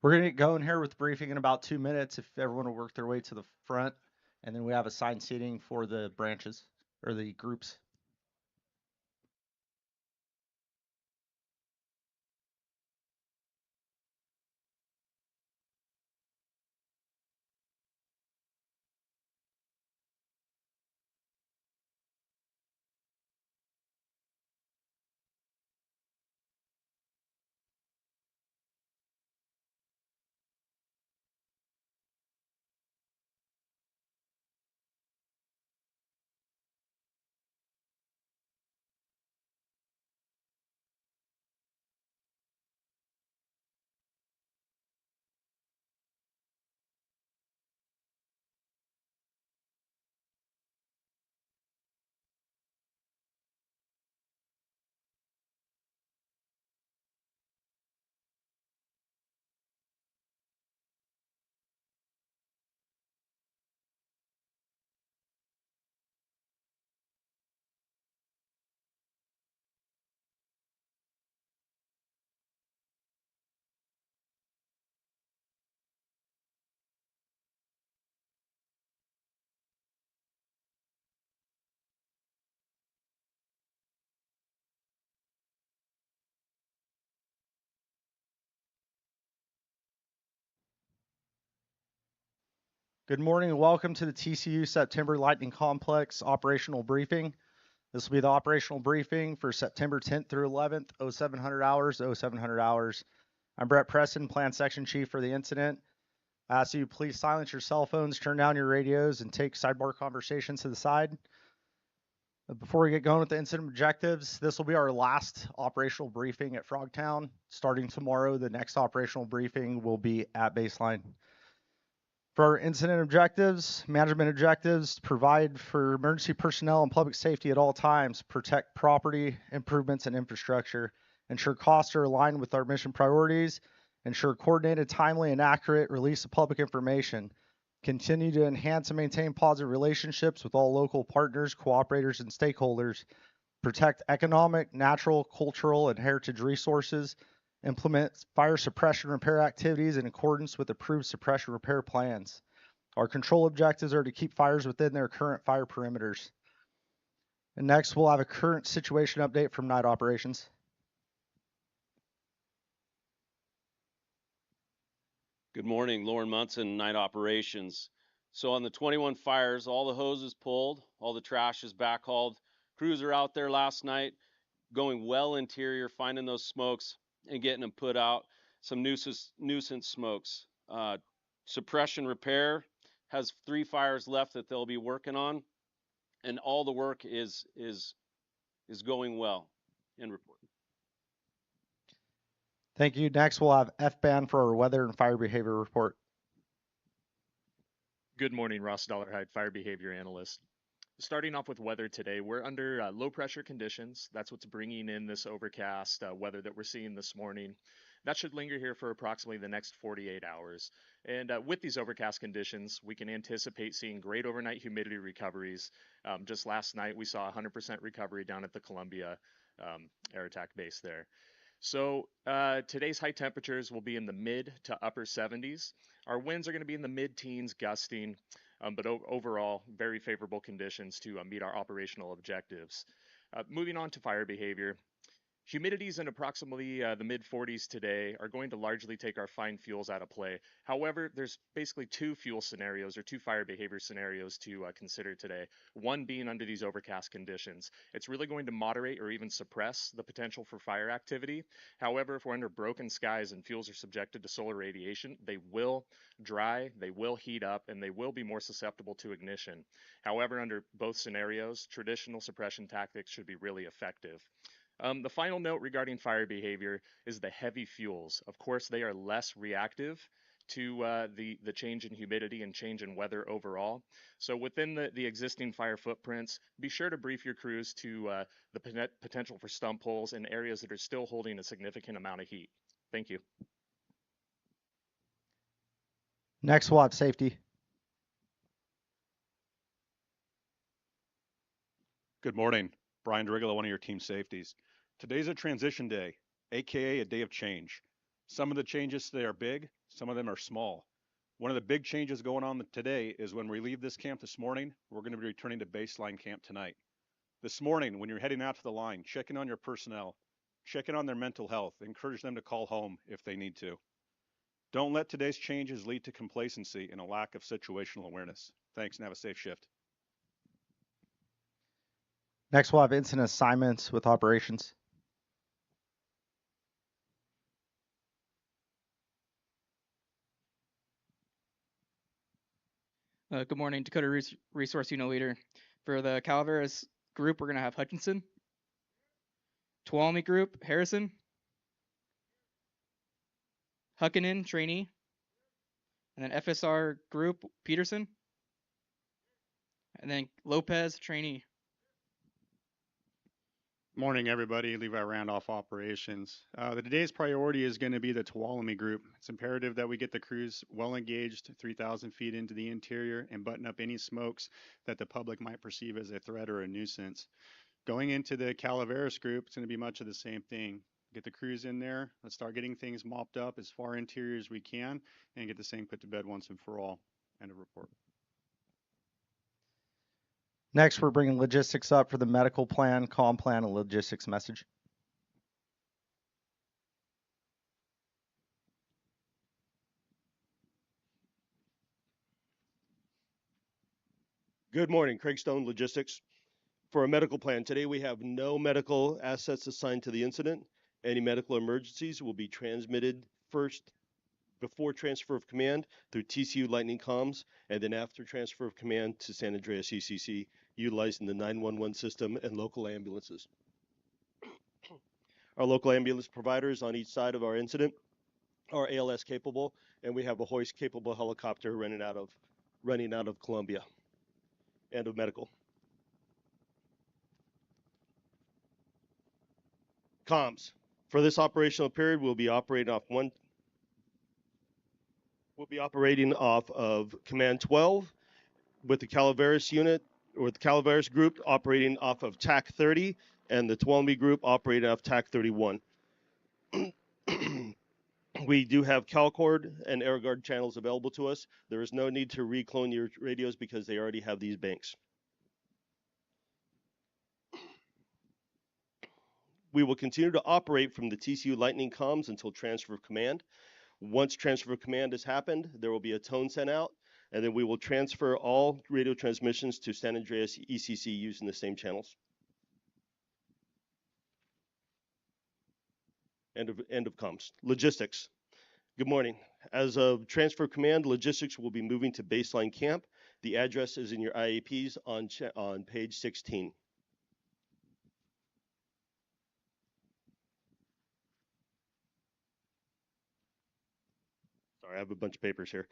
We're going to get going here with the briefing in about 2 minutes if everyone will work their way to the front. And then we have assigned seating for the branches or the groups. Good morning and welcome to the TCU September Lightning Complex operational briefing. This will be the operational briefing for September 10th through 11th, 0700 hours, 0700 hours. I'm Brett Preston, Plan Section Chief for the incident. I ask you please silence your cell phones, turn down your radios, and take sidebar conversations to the side. Before we get going with the incident objectives, this will be our last operational briefing at Frogtown. Starting tomorrow, the next operational briefing will be at baseline. For our incident objectives, management objectives, provide for emergency personnel and public safety at all times, protect property, improvements, and infrastructure, ensure costs are aligned with our mission priorities, ensure coordinated, timely, and accurate release of public information, continue to enhance and maintain positive relationships with all local partners, cooperators, and stakeholders, protect economic, natural, cultural, and heritage resources, implement fire suppression repair activities in accordance with approved suppression repair plans. Our control objectives are to keep fires within their current fire perimeters. And next, we'll have a current situation update from night operations. Good morning, Lauren Munson, Night Operations. So on the 21 fires, all the hoses pulled, all the trash is backhauled. Crews are out there last night, going well interior, finding those smokes and getting them put out. Some nuisance smokes. Suppression repair has 3 fires left that they'll be working on, and all the work is going well. End report. Thank you. Next, we'll have F-band for our weather and fire behavior report. Good morning, Ross Dollarhide, Fire Behavior Analyst. Starting off with weather today, we're under low pressure conditions. That's what's bringing in this overcast weather that we're seeing this morning. That should linger here for approximately the next 48 hours. And with these overcast conditions, we can anticipate seeing great overnight humidity recoveries. Just last night, we saw 100% recovery down at the Columbia Air Attack Base there. So today's high temperatures will be in the mid to upper 70s. Our winds are going to be in the mid-teens, gusting, but overall, very favorable conditions to meet our operational objectives. Moving on to fire behavior. Humidities in approximately the mid 40s today are going to largely take our fine fuels out of play. However, there's basically 2 fuel scenarios or 2 fire behavior scenarios to consider today. One being under these overcast conditions. It's really going to moderate or even suppress the potential for fire activity. However, if we're under broken skies and fuels are subjected to solar radiation, they will dry, they will heat up, and they will be more susceptible to ignition. However, under both scenarios, traditional suppression tactics should be really effective. The final note regarding fire behavior is the heavy fuels. Of course, they are less reactive to the change in humidity and change in weather overall. So within the existing fire footprints, be sure to brief your crews to the potential for stump holes in areas that are still holding a significant amount of heat. Thank you. Next, we'll have safety. Good morning. Brian Drigala, one of your team safeties. Today's a transition day, aka a day of change. Some of the changes today are big, some of them are small. One of the big changes going on today is when we leave this camp this morning, we're going to be returning to baseline camp tonight. This morning, when you're heading out to the line, checking on your personnel, checking on their mental health, encourage them to call home if they need to. Don't let today's changes lead to complacency and a lack of situational awareness. Thanks and have a safe shift. Next, we'll have incident assignments with operations. Good morning, Dakota Resource Unit Leader. For the Calaveras group, we're going to have Hutchinson. Tuolumne group, Harrison. Huckinen, trainee. And then FSR group, Peterson. And then Lopez, trainee. Morning, everybody. Levi Randolph, operations. Today's priority is going to be the Tuolumne group. It's imperative that we get the crews well engaged 3,000 feet into the interior and button up any smokes that the public might perceive as a threat or a nuisance. Going into the Calaveras group, it's going to be much of the same thing. Get the crews in there. Let's start getting things mopped up as far interior as we can and get this thing put to bed once and for all. End of report. Next, we're bringing logistics up for the medical plan, comm plan, and logistics message. Good morning, Craig Stone, Logistics. For a medical plan, today we have no medical assets assigned to the incident. Any medical emergencies will be transmitted first before transfer of command through TCU Lightning Comms, and then after transfer of command to San Andreas ECC, utilizing the 911 system and local ambulances. Our local ambulance providers on each side of our incident are ALS capable, and we have a hoist capable helicopter running out of Columbia and of medical. Comms. For this operational period, we'll be operating off of Command 12 with the Calaveras unit, or the Calaveras group operating off of TAC 30, and the Tuolumne group operating off TAC 31. We do have CalCord and AirGuard channels available to us. There is no need to reclone your radios because they already have these banks. We will continue to operate from the TCU Lightning Comms until transfer of command. Once transfer of command has happened, there will be a tone sent out, and then we will transfer all radio transmissions to San Andreas ECC using the same channels. End of comms. Logistics. Good morning. As of transfer of command, logistics will be moving to baseline camp. The address is in your IAPs on page 16. Sorry, I have a bunch of papers here.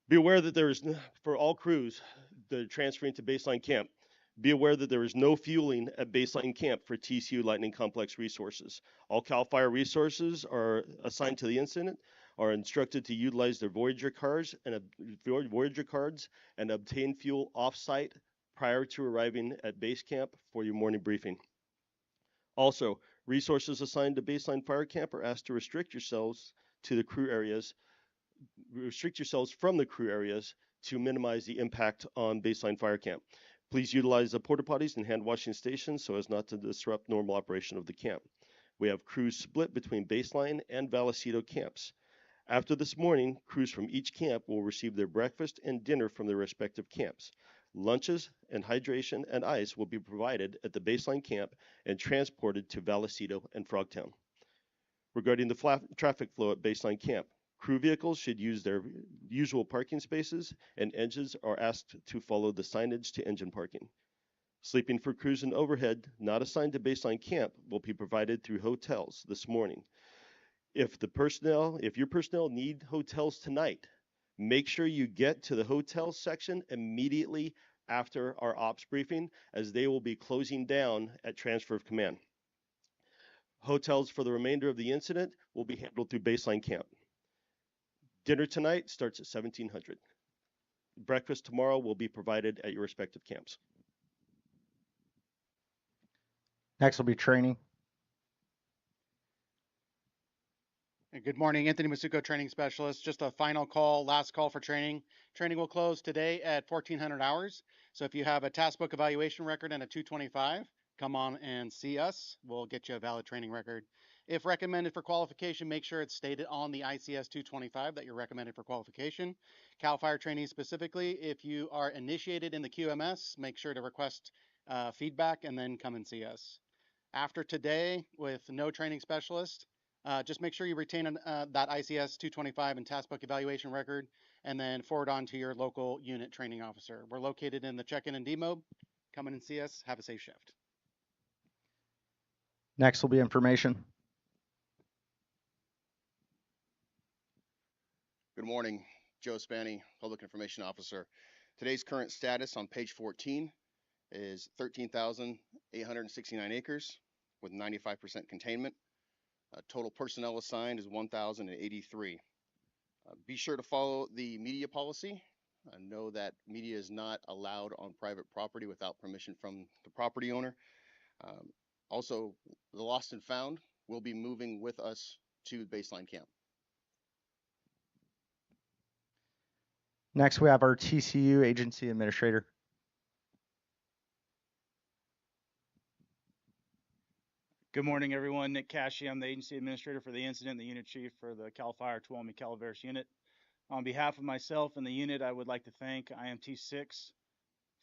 Be aware that there is, for all crews that are transferring to baseline camp, be aware that there is no fueling at baseline camp for TCU Lightning Complex resources. All CAL FIRE resources are assigned to the incident are instructed to utilize their Voyager cards and obtain fuel off-site prior to arriving at base camp for your morning briefing. Also, resources assigned to baseline fire camp are asked to restrict yourselves from the crew areas to minimize the impact on baseline fire camp. Please utilize the porta potties and hand washing stations so as not to disrupt normal operation of the camp. We have crews split between baseline and Vallecito camps. After this morning, crews from each camp will receive their breakfast and dinner from their respective camps. Lunches and hydration and ice will be provided at the baseline camp and transported to Vallecito and Frogtown. Regarding the traffic flow at baseline camp, crew vehicles should use their usual parking spaces, and engines are asked to follow the signage to engine parking. Sleeping for crews in overhead not assigned to baseline camp will be provided through hotels this morning. If your personnel need hotels tonight, make sure you get to the hotel section immediately after our ops briefing, as they will be closing down at transfer of command. Hotels for the remainder of the incident will be handled through baseline camp. Dinner tonight starts at 1700. Breakfast tomorrow will be provided at your respective camps. Next will be training. Good morning, Anthony Masuko, training specialist. Just a final call, last call for training. Training will close today at 1400 hours. So if you have a task book evaluation record and a 225, come on and see us. We'll get you a valid training record. If recommended for qualification, make sure it's stated on the ICS 225 that you're recommended for qualification. CAL FIRE trainees specifically, if you are initiated in the QMS, make sure to request feedback and then come and see us. After today, with no training specialist, just make sure you retain that ICS 225 and task book evaluation record, and then forward on to your local unit training officer. We're located in the check-in and demob. Come in and see us. Have a safe shift. Next will be information. Good morning, Joe Spanny, Public Information Officer. Today's current status on page 14 is 13,869 acres with 95% containment. Total personnel assigned is 1,083. Be sure to follow the media policy. Know that media is not allowed on private property without permission from the property owner. Also, the lost and found will be moving with us to baseline camp. Next, we have our TCU agency administrator. Good morning, everyone. Nick Cashy. I'm the agency administrator for the incident, the unit chief for the CAL FIRE Tuolumne Calaveras unit. On behalf of myself and the unit, I would like to thank IMT6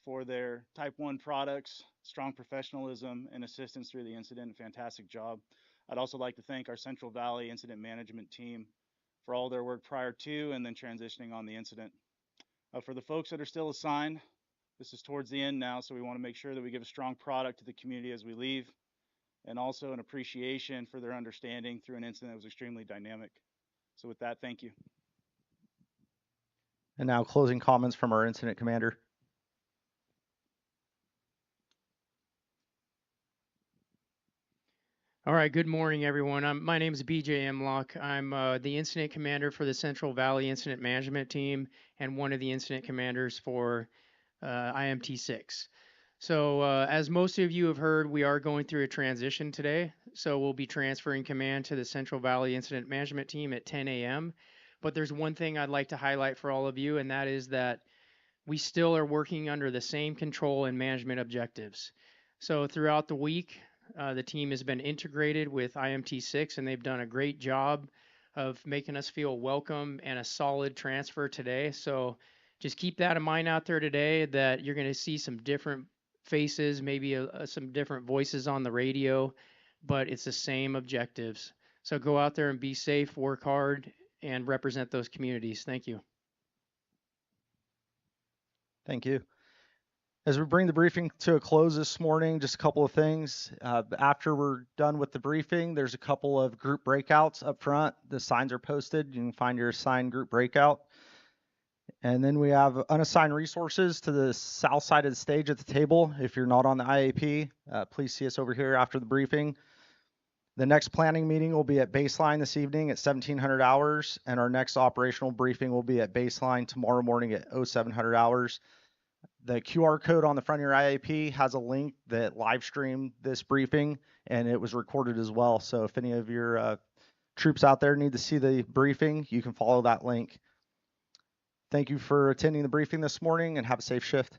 for their Type 1 products, strong professionalism, and assistance through the incident. Fantastic job. I'd also like to thank our Central Valley incident management team for all their work prior to and then transitioning on the incident. For the folks that are still assigned, this is towards the end now, so we want to make sure that we give a strong product to the community as we leave, and also an appreciation for their understanding through an incident that was extremely dynamic. So with that, thank you. And now closing comments from our incident commander. All right, good morning, everyone. My name is BJ Emlock. I'm the incident commander for the Central Valley Incident Management Team and one of the incident commanders for IMT6. So as most of you have heard, we are going through a transition today. So we'll be transferring command to the Central Valley Incident Management Team at 10 a.m. But there's one thing I'd like to highlight for all of you, and that is that we still are working under the same control and management objectives. So throughout the week, the team has been integrated with IMT6, and they've done a great job of making us feel welcome and a solid transfer today. So just keep that in mind out there today, that you're going to see some different faces, maybe some different voices on the radio, but it's the same objectives. So go out there and be safe, work hard, and represent those communities. Thank you. Thank you. As we bring the briefing to a close this morning, just a couple of things. After we're done with the briefing, there's a couple of group breakouts up front. The signs are posted. You can find your assigned group breakout. And then we have unassigned resources to the south side of the stage at the table. If you're not on the IAP, please see us over here after the briefing. The next planning meeting will be at baseline this evening at 1700 hours, and our next operational briefing will be at baseline tomorrow morning at 0700 hours. The QR code on the front of your IAP has a link that live streamed this briefing, and it was recorded as well. So if any of your troops out there need to see the briefing, you can follow that link. Thank you for attending the briefing this morning, and have a safe shift.